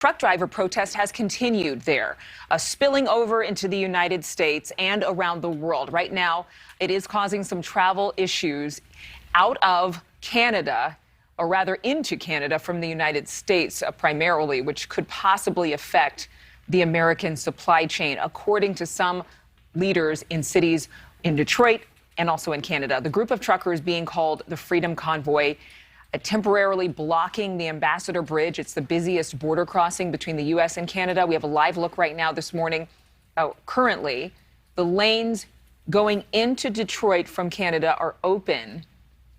Truck driver protest has continued there, spilling over into the United States and around the world. Right now, it is causing some travel issues out of Canada, or rather into Canada from the United States primarily, which could possibly affect the American supply chain, according to some leaders in cities in Detroit and also in Canada. The group of truckers being called the Freedom Convoy, temporarily blocking the Ambassador Bridge. It's the busiest border crossing between the U.S. and Canada. We have a live look right now this morning. Currently, the lanes going into Detroit from Canada are open.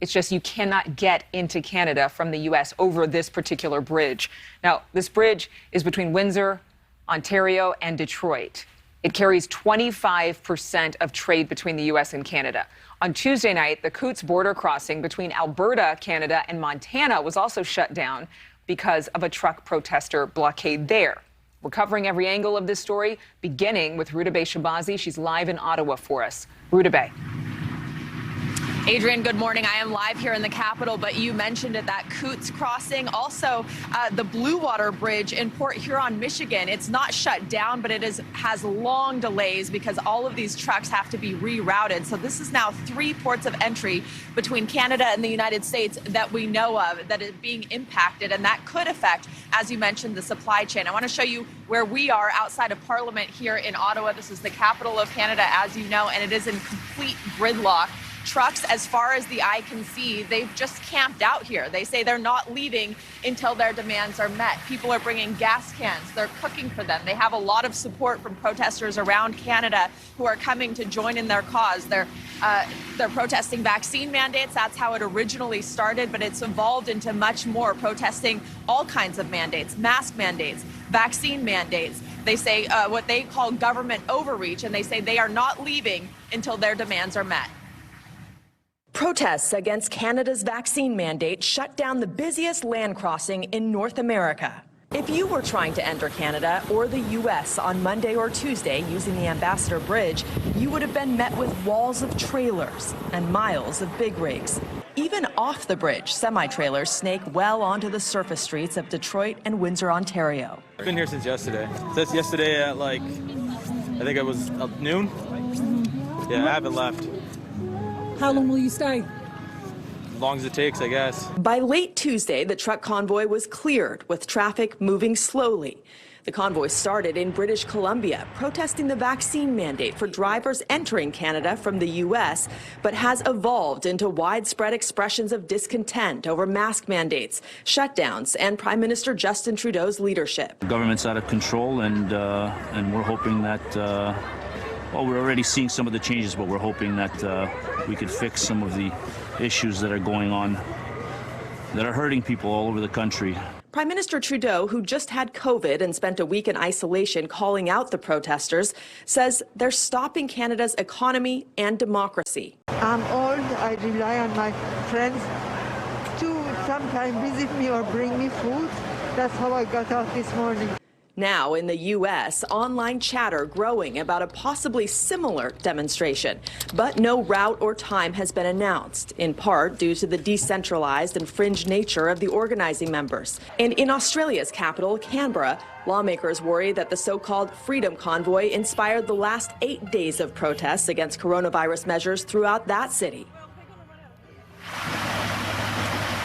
It's just you cannot get into Canada from the U.S. over this particular bridge. Now, this bridge is between Windsor, Ontario, and Detroit. It carries 25% of trade between the U.S. and Canada. On Tuesday night, the Coots border crossing between Alberta, Canada, and Montana was also shut down because of a truck protester blockade there. We're covering every angle of this story, beginning with Rudabeh Shabazi. She's live in Ottawa for us. Rudabeh. Adrienne, good morning. I am live here in the Capitol, but you mentioned it, that Coots crossing. Also, the Blue Water Bridge in Port Huron, Michigan. It's not shut down, but it has long delays because all of these trucks have to be rerouted. So this is now 3 ports of entry between Canada and the United States that we know of that is being impacted, and that could affect, as you mentioned, the supply chain. I want to show you where we are outside of Parliament here in Ottawa. This is the capital of Canada, as you know, and it is in complete gridlock. Trucks, as far as the eye can see, they've just camped out here. They say they're not leaving until their demands are met. People are bringing gas cans. They're cooking for them. They have a lot of support from protesters around Canada who are coming to join in their cause. They're protesting vaccine mandates. That's how it originally started, but it's evolved into much more, protesting all kinds of mandates, mask mandates, vaccine mandates. They say what they call government overreach, and they say they are not leaving until their demands are met. Protests against Canada's vaccine mandate shut down the busiest land crossing in North America. If you were trying to enter Canada or the U.S. on Monday or Tuesday using the Ambassador Bridge, you would have been met with walls of trailers and miles of big rigs. Even off the bridge, semi-trailers snake well onto the surface streets of Detroit and Windsor, Ontario. I've been here since yesterday. Since yesterday at I think it was noon. Yeah, I haven't left. How long will you stay? As long as it takes, I guess. By late Tuesday, the truck convoy was cleared, with traffic moving slowly. The convoy started in British Columbia, protesting the vaccine mandate for drivers entering Canada from the U.S., but has evolved into widespread expressions of discontent over mask mandates, shutdowns, and Prime Minister Justin Trudeau's leadership. The government's out of control, and we're hoping that well, we're already seeing some of the changes, but we're hoping that we could fix some of the issues that are going on that are hurting people all over the country. Prime Minister Trudeau, who just had COVID and spent a week in isolation calling out the protesters, says they're stopping Canada's economy and democracy. I'm old. I rely on my friends to sometimes visit me or bring me food. That's how I got out this morning. Now in the U.S., online chatter growing about a possibly similar demonstration, but no route or time has been announced, in part due to the decentralized and fringe nature of the organizing members. And in Australia's capital, Canberra, lawmakers worry that the so-called Freedom Convoy inspired the last 8 days of protests against coronavirus measures throughout that city.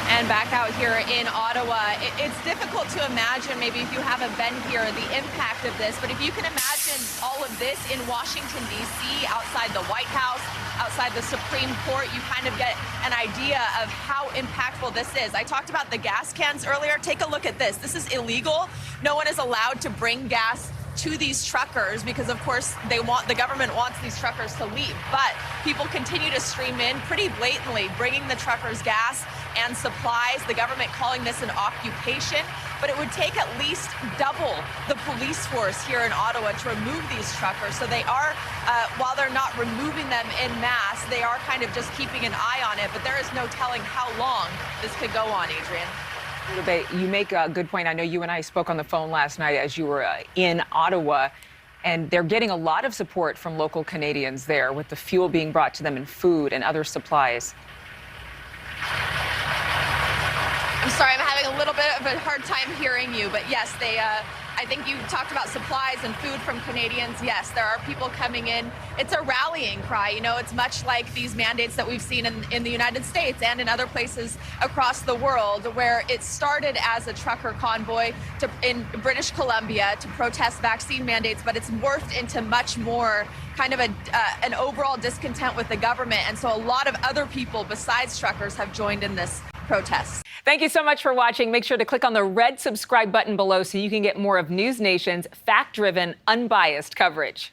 And back out here in Ottawa, it's difficult to imagine, maybe if you haven't been here, the impact of this. But if you can imagine all of this in Washington, D.C., outside the White House, outside the Supreme Court, you kind of get an idea of how impactful this is. I talked about the gas cans earlier. Take a look at this. This is illegal. No one is allowed to bring gas to these truckers because, of course, the government wants these truckers to leave. But people continue to stream in pretty blatantly, bringing the truckers gas and supplies. The government calling this an occupation, but it would take at least double the police force here in Ottawa to remove these truckers. So they are, while they're not removing them en masse, they are kind of just keeping an eye on it. But there is no telling how long this could go on, Adrienne. You make a good point. I know you and I spoke on the phone last night as you were in Ottawa, and they're getting a lot of support from local Canadians there with the fuel being brought to them and food and other supplies. I'm sorry, I'm having a little bit of a hard time hearing you, but yes, I think you talked about supplies and food from Canadians. Yes, there are people coming in. It's a rallying cry. You know, it's much like these mandates that we've seen in the United States and in other places across the world, where it started as a trucker convoy in British Columbia to protest vaccine mandates, but it's morphed into much more kind of an overall discontent with the government. And so a lot of other people besides truckers have joined in this protest. Thank you so much for watching. Make sure to click on the red subscribe button below so you can get more of NewsNation's fact-driven, unbiased coverage.